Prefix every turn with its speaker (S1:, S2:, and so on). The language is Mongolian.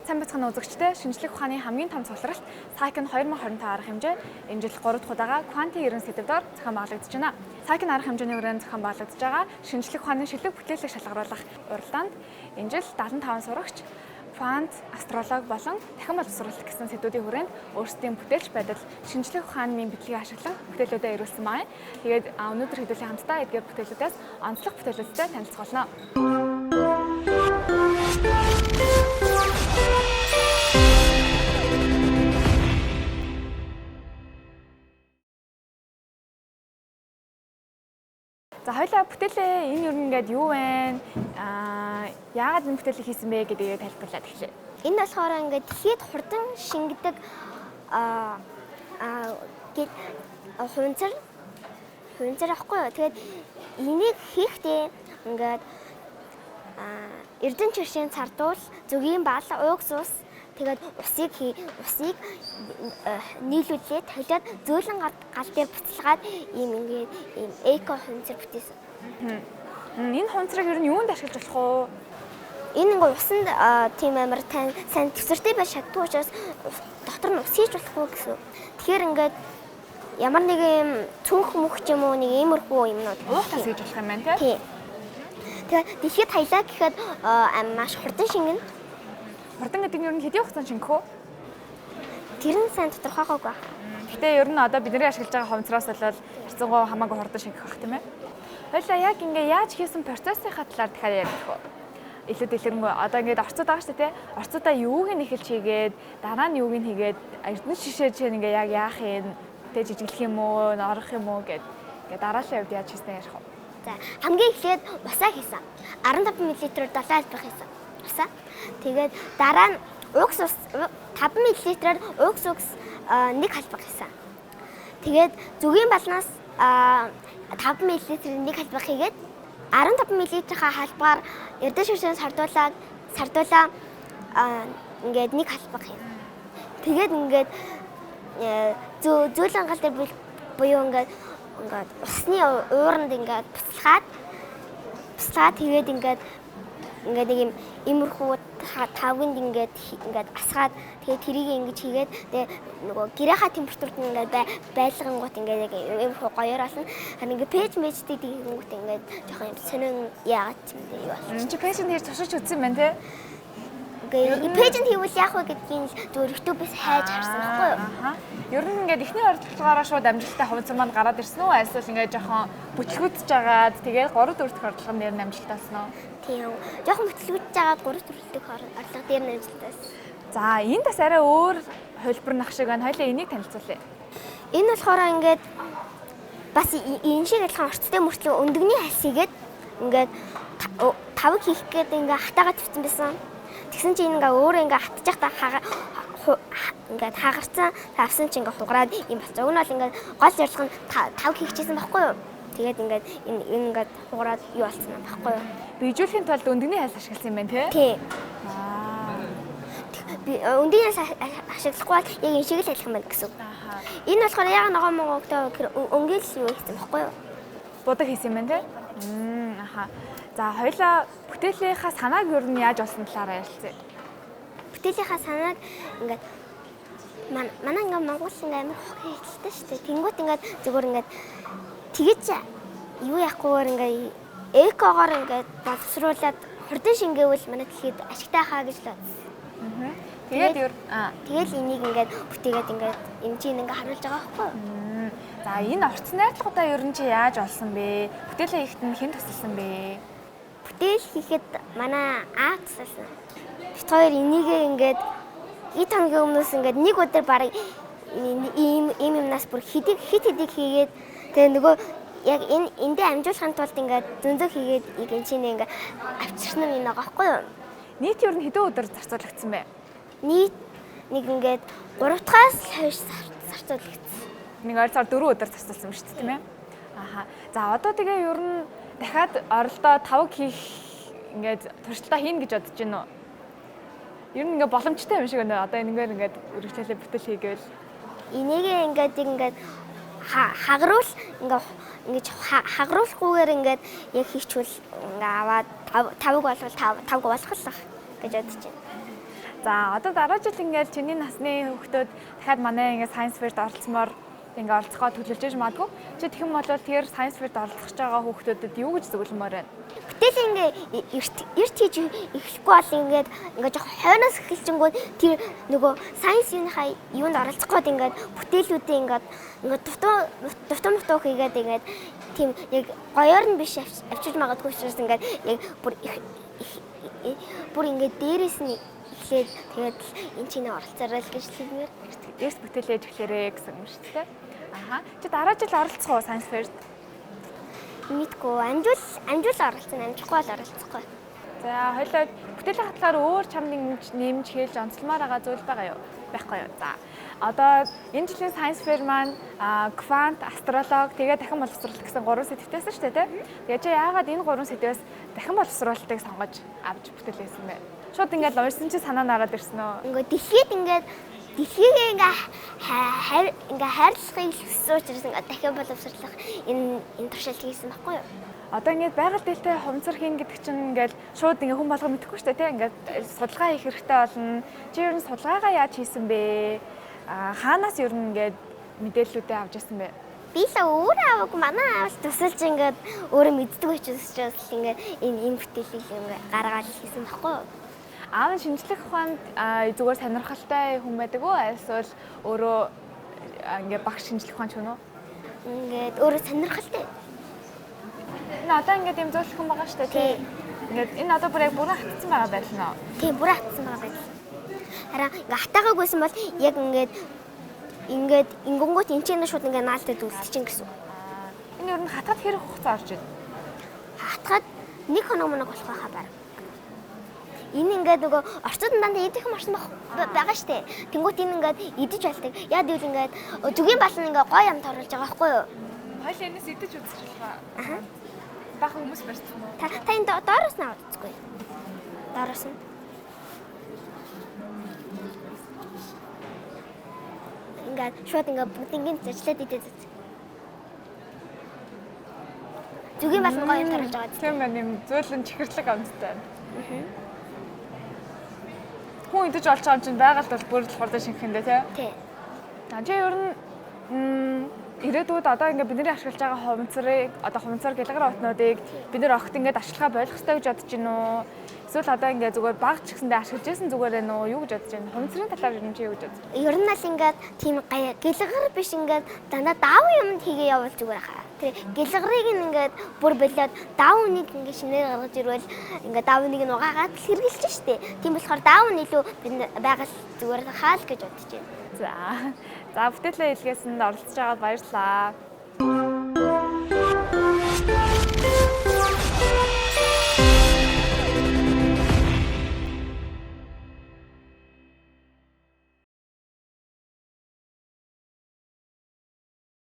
S1: Сайн бацхан үзэгчдээ шинжлэх ухааны хамгийн том цугларалт Cycon 2025 арга хэмжээ энэ жил 3 дахь удаага квантын 90 сэдвээр зохион байгуулагдаж байна. Cycon арга хэмжээний хүрээнд зохион байгуулагдаж байгаа шинжлэх ухааны шилэг бүтээлийг шалгаруулах уралдаанд энэ жил 75 сурагч квант, астролог болон дахин боловсруулалт гэсэн сэдвүүдийн хүрээнд өөрсдийн бүтээлч байдал шинжлэх ухааны мэдлэгийг ашиглан бүтээлүүдээ ирүүлсэн байна. Тэгээд өнөөдөр хэдүүлээ хамтдаа эдгээр бүтээлүүдээс онцлог бүтээлүүдтэй танилцуулна. За хоёлаа бүтээлээ энэ юу ингээд юу вэ? Яагаад энэ бүтээлийг хийсэн бэ гэдгийг тайлбарлаад эхлэе.
S2: Энэ болохоор ингээд дэлхийд хурдан шингэдэг хувинцар ахгүй юу. Тэгээд энийг хийхдээ ингээд эрдэнэ чиршийн цардуул, зүгийн бал, уугс ус тэгээд усыг нийлүүлээд тавилаад зөөлөн гал дээр буцалгаад ийм эко хувинцар бүтээсэн.
S1: Энэ хувинцарыг ер нь юунд ашиглаж болох вэ?
S2: Энэ ингээ усанд тийм амар сайн төсөртэй байж чаддгүй учраас дотор нь ус хийж болохгүй гэсэн. Тэгэхээр ингээд ямар нэг юм цүнх мөх ч юм уу нэг иймэрхүү юмнууд
S1: уухтаас хийж болох юм байна тий.
S2: Тэгээд дэлхийд хаялаа гэхэд маш хурдан шингэнэ.
S1: Хурдан гэдэг нь ер нь хэдийн хугацаанд шингэх үү?
S2: Тэр нь сайн тодорхойгоогүй.
S1: Гэтэ ер нь одоо бидний ашиглаж байгаа хувинцараас бол харьцангуй хамаагүй хурдан шингэх байх тийм ээ. Хоёлаа яг ингээ яаж хийсэн процессынхаа талаар дахиад ярих вэ? Илүү дэлгэрэнгүй одоо ингээд орцууд байгаа шүү дээ. Орцуудаа юуг нь эхэлж хийгээд дараа нь юуг нь хийгээд эрдэнэ шишээ чинь ингээ яг яах юм тэ жижиглэх юм уу, орох юм уу гэд ингээ дараалал явд яаж хийснэ ярих вэ?
S2: За хамгийн эхлээд усаа хийсэн. 15 мл-ээр 7 албах хийсэн. Усаа. Тэгээд дараа нь уугс ус 5 мл-ээр уугс 1 халбах хийсэн. Тэгээд зүгийн балнаас 5 мл-ээр 1 халбах хийгээд 15 мл-ийнхаа халбаар эрдэнэ шишээ сардуулаа ингээд 1 халбах юм. Тэгээд ингээд зөөлөн гал дээр буюу ингээд усны ууранд ингээд буцалгаад тэгээд ингээд нэг юм иймэрхүү тавганд ингээд асгаад тэгээд тэрийг ингэж хийгээд тэгээд нөгөө гэрээхаа температурт ингээд байлгангууд ингээд яг иймэрхүү гоёор болно. Харин ингээд пэйж мэжтэй тэгэнгүүт ингээд жоохон юм сонин яагаад юм бэ юу байна.
S1: Чи пэйжэнд хийж туршиж үзсэн байна те?
S2: Ингээд пэйжэнд хийвэл яах вэ гэдгийг зөв YouTube-ээс хайж харсан байхгүй юу?
S1: Ер нь ингээд эхний оролцоогоороо шууд амжилттай хувинцар маань гараад ирсэн үү? Эсвэл ингээд жоохон бүтлгүүдж жагаад тэгээд 3-4 дахь орлогын дээр нь амжилттай болсон уу?
S2: Тийм. Жоохон бүтлгүүдж жагаад 3-4 дахь орлого дээр нь амжилттай болсон.
S1: За энэ бас арай өөр хөлбөр нах шиг байна. Хоёлаа энийг танилцуулъя.
S2: Энэ болохоор ингээд бас энэ шиг адилхан орцтой мөртлөө өндөгний хальсийгээд ингээд тавг хийх гээд ингээд хатаагаад тавьсан байсан. Тэгсэн чинь ингээ өөрөө ингээ хатж байхдаа ингээд хагарцсан авсан чинь ингээ хугараад юм болчих. Уг нь бол ингээ гол зорилго нь тав хийчихсэн байхгүй юу? Тэгээд ингээд энэ ингээд хугараад юу болсон юм байхгүй юу?
S1: Бийжүүлэхийн тулд өндөгний хальс ашигласан юм байна тий?
S2: Би өндөгний хальс ашиглахгүй бол яг энэ шиг л адилхан байна гэсэн. Энэ болохоор яг ногоон монгогтой өнгөл юу хийсэн байхгүй юу?
S1: Будаг хийсэн юм байна тий? За хоёлаа бүтээлийнхаа санааг ер нь яаж олсон талаараа ярилцъя.
S2: Бүтээлийнхаа санааг ингээд манай ингээд Монгол ингээд амар хохирлээ шүү дээ. Тэнгүүт ингээд зүгээр ингээд тэгэж юу яахгүйгээр ингээд экогоор ингээд боловсруулад хурдан шингээвэл манай дэлхийд ашигтай хаа гэж л бодсон. Тэгээд энийг ингээд бүтээгээд ингээд энэ чинь ингээд харуулж байгаа байхгүй юу?
S1: За энэ орц найрлагуудаа ер нь чи яаж олсон бэ? Бүтээлээ хийхэд нь хэн тусалсан бэ?
S2: Бүтээл хийхэд манай аа тусалсан. Бид хоёр энийгээ ингээд ид хамгийн өмнөөс ингээд нэг өдөр бараг ийм юмнаас бүр хит хийгээд тэгээ нөгөө яг эндээ амжуулахын тулд ингээд зөнзөө хийгээд энэ чинь ингээд авчирсан юм байгаа байхгүй юу?
S1: Нийт ер нь хэдэн өдөр зарцуулагдсан бэ?
S2: Нийт нэг ингээд 3 дахаас хойш зарцуулагдсан.
S1: Нэг ойролцоогоор 4 өдөр зарцуулсан шүү дээ тийм ээ. За одоо тэгээ ер нь дахиад оролдоо тавг хийх ингээд туршилтаа хийн гэж бодож байна уу? Ер нь ингээд боломжтой юм шиг байна. Одоо энэгээр ингээд үргэлжлүүлээ бүтээл хийгээл.
S2: Энийгээ ингээд хагруул ингээд хагруулахгүйгээр ингээд яг хийчихвэл ингээд аваад тавг болвол тавг болох л гэж бодож байна.
S1: За одоо дараа жил ингээд чиний насны хүүхдүүд дахиад манай ингээд Science Fair-д оролцмоор ингээд оролцохоо төлөвлөж иж магадгүй. Чи тэгэх юм бол тэр Science Fair-д оролцож байгаа хүүхдүүдэд юу гэж зөвлөмөр байна?
S2: Бүтээл ингээ эрт хийж эхлэхгүй бол ингээ жоох хойноос эхэлчихэнгүүт тэр нөгөө science юуныхаа юунд оролцох гээд ингээ бүтээлүүдээ ингээ дутуу хийгээд ингээ тийм яг гоёор нь биш авчиж магадгүй учраас ингээ яг бүр ингээ дээрээс нь эхлээд тэгээд энэ чинь оролцоорой л гэж хэлмээр
S1: Эрт бүтээлээ эхлээрээ гэсэн юм шүү дээ. Аха. Чи дараа жил оролцох уу Science Fair-д?
S2: мэдгүй амжуул оролцсон амжихгүй бол оролцохгүй.
S1: За хоёлоо бүтээлийн хатлаар өөр чамд нэмж хийж онцлмаар байгаа зүйл байгаа юу? Байхгүй юу? За. Одоо энэ жилийн Science Fair маань квант, астролог, тэгээ дахин боловсролт гэсэн 3 сэдвтэйсэн шүү дээ, тийм? Тэгээ чи яагаад энэ 3 сэдвээс дахин боловсролтыг сонгож авч бүтээлээсэн бэ? Шууд ингээд уурсан чи санаа нараад ирсэн үү?
S2: Ингээ дэлхийг ингээ хайрлахыг хүссэн учраас ингээ дахин боловсруулах энэ туршилт хийсэн байхгүй юу?
S1: Одоо ингээд байгаль дэлтэй хувцар хийн гэдэг чинь ингээд шууд ингээ хүн болго мэдэхгүй шүү дээ, тийм? Ингээд судалгаа хийх хэрэгтэй болно. Чи ер нь судалгаагаа яаж хийсэн бэ? Хаанаас ер нь ингээд мэдээллүүдээ авч ирсэн бэ?
S2: Би л өөрөө аваагүй, манай аав л тусалж ингээд өөрөө мэддэг учраас ингээд энэ бүтээлийг ингээ гаргаад хийсэн байхгүй юу?
S1: Аав нь шинжлэх ухаанд зүгээр сонирхолтой хүн байдаг уу? Эсвэл өөрөө ингээ багш шинжлэх ухаан ч үнэ үү?
S2: Ингээд өөрөө сонирхолтой.
S1: Энэ одоо ингээд юм зөвлөх хүн байгаа шүү дээ, тийм. Ингээд энэ одоо бүр яг бүрэн хатсан байгаа байлна уу?
S2: Тийм, бүрэн хатсан байгаа байл. Хараа ингээ хатаагаагүйсэн бол яг ингээд ингонгууд энэ чинь шууд ингээ наалтад үлдчихин гэсэн.
S1: Энэ ер нь хатаад хэрэг хугацаа орж байна?
S2: Хатгаад 1 хоног болох байхаа баг. Энэ ингээд нөгөө орцод дандаа идэх юм орсон байгаа штэ. Тэнгуут энэ ингээд идэж болдог. Яа гэвэл ингээд зүгийн бал нь ингээд гой юм торуулж байгаа байхгүй юу?
S1: Хоёул энэс идэж үзчих байгаа. Аа. Бахан хүмүүс барьсан уу?
S2: Та энэ доороос нь авчихгүй. Доороос нь. Ингээд шууд ингээд бүгднийг зэжлээд идэж үзсэн. Зүгийн бал нь гой юм торуулж байгаа.
S1: Тийм байна, юм зөөлөн чихэрлэг амттай. Хүн идэж олж байгаа юм чинь байгальд бол бүр л хурдан шингэхэндээ тий. Чи ер нь ирээдүйд одоо ингээд бидний ашиглаж байгаа хувцрыг одоо хувцар гэлгэр отнуудыг бид нэр огт ингээд ашиглахаа болох хэрэгтэй гэж бодож байна уу? Эсвэл одоо ингээд зүгээр баг ч гэсэндээ ашиглаж байсан зүгээр байна уу? Юу гэж бодож байна? Хувцрын талаар юм чи юу гэж бодож байна?
S2: Ер нь л ингээд тийм гэлгэр биш ингээд дандаа даав юмд хийгээ явуул зүгээр хаа. Тэр гэлгэрийг ингээд бүр болоод даав нэг ингээд шинээр гаргаж ирвэл ингээд даав нэг нь угаагаад хэрглэж штэ. Тийм болохоор даав нь илүү байгаль зүгээр хаал гэж бодож байна.
S1: За бүтээлээ илгээсэнд оролцож байгаад баярлалаа.